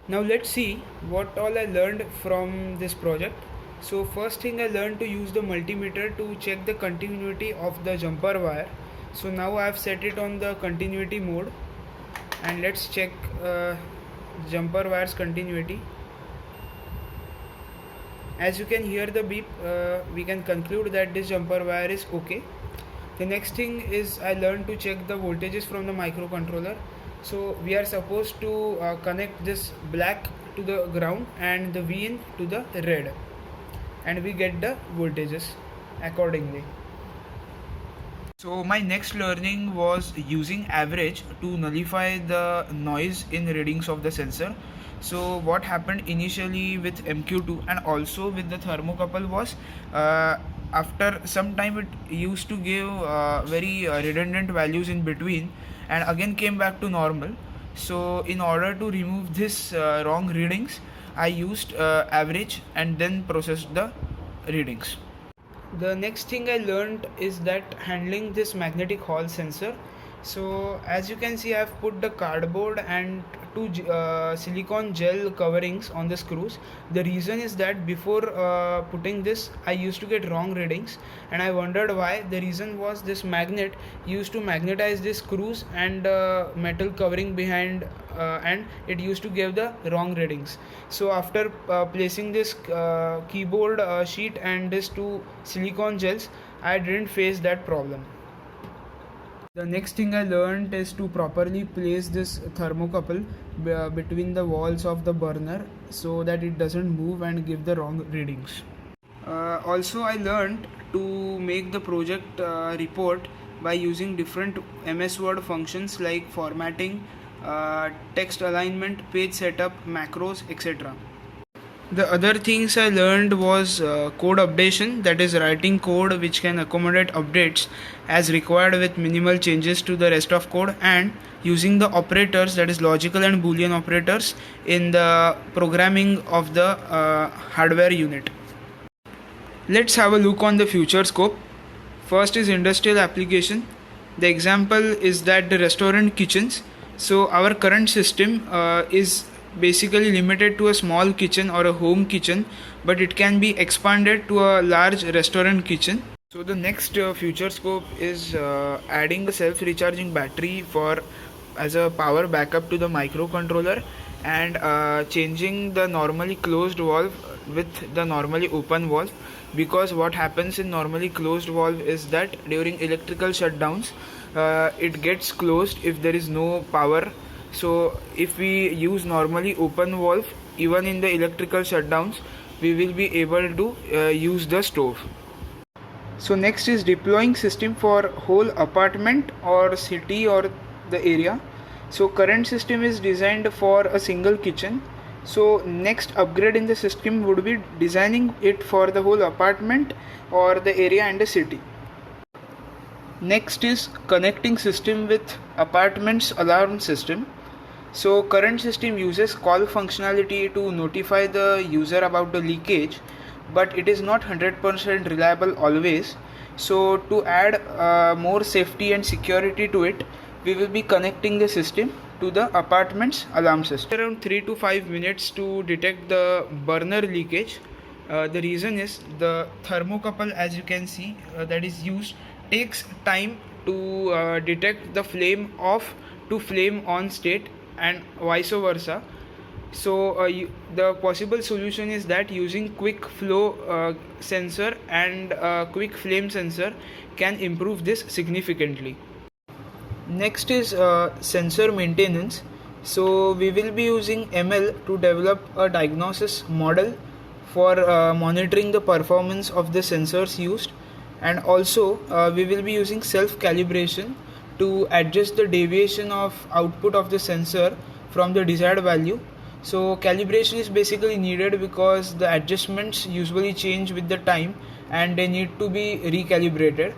Now let's see what all I learned from this project. So first thing, I learned to use the multimeter to check the continuity of the jumper wire. So now I have set it on the continuity mode, and let's check jumper wire's continuity. As you can hear the beep, we can conclude that this jumper wire is okay. The next thing is I learned to check the voltages from the microcontroller. So we are supposed to connect this black to the ground and the VIN to the red, and we get the voltages accordingly. So my next learning was using average to nullify the noise in readings of the sensor. So what happened initially with MQ2 and also with the thermocouple was after some time it used to give very redundant values in between and again came back to normal. So in order to remove this wrong readings, I used average and then processed the readings. The next thing I learned is that handling this magnetic hall sensor. So as you can see, I have put the cardboard and two silicone gel coverings on the screws. The reason is that before putting this, I used to get wrong readings, and I wondered why. The reason was this magnet used to magnetize the screws and metal covering behind, and it used to give the wrong readings. So after placing this keyboard sheet and these two silicone gels, I didn't face that problem. The next thing I learned is to properly place this thermocouple between the walls of the burner so that it doesn't move and give the wrong readings. Also, I learned to make the project report by using different MS Word functions like formatting, text alignment, page setup, macros, etc. The other things I learned was code updation, that is writing code which can accommodate updates as required with minimal changes to the rest of code, and using the operators, that is logical and boolean operators, in the programming of the hardware unit. Let's have a look on the future scope. First is industrial application. The example is that the restaurant kitchens. So our current system is basically limited to a small kitchen or a home kitchen, but it can be expanded to a large restaurant kitchen. So the next future scope is adding a self-recharging battery for as a power backup to the microcontroller, and changing the normally closed valve with the normally open valve, because what happens in normally closed valve is that during electrical shutdowns it gets closed if there is no power. So if we use normally open valve even in the electrical shutdowns, we will be able to use the stove. So next is deploying system for whole apartment or city or the area. So current system is designed for a single kitchen. So next upgrade in the system would be designing it for the whole apartment or the area and the city. Next is connecting system with apartments alarm system. So current system uses call functionality to notify the user about the leakage, but it is not 100% reliable always. So to add more safety and security to it, we will be connecting the system to the apartment's alarm system. Around 3 to 5 minutes to detect the burner leakage. The reason is the thermocouple, as you can see, that is used, takes time to detect the flame off to flame on state and vice versa. So the possible solution is that using quick flow sensor and quick flame sensor can improve this significantly. Next is sensor maintenance. So we will be using ML to develop a diagnosis model for monitoring the performance of the sensors used, and also we will be using self calibration to adjust the deviation of output of the sensor from the desired value. So calibration is basically needed because the adjustments usually change with the time and they need to be recalibrated.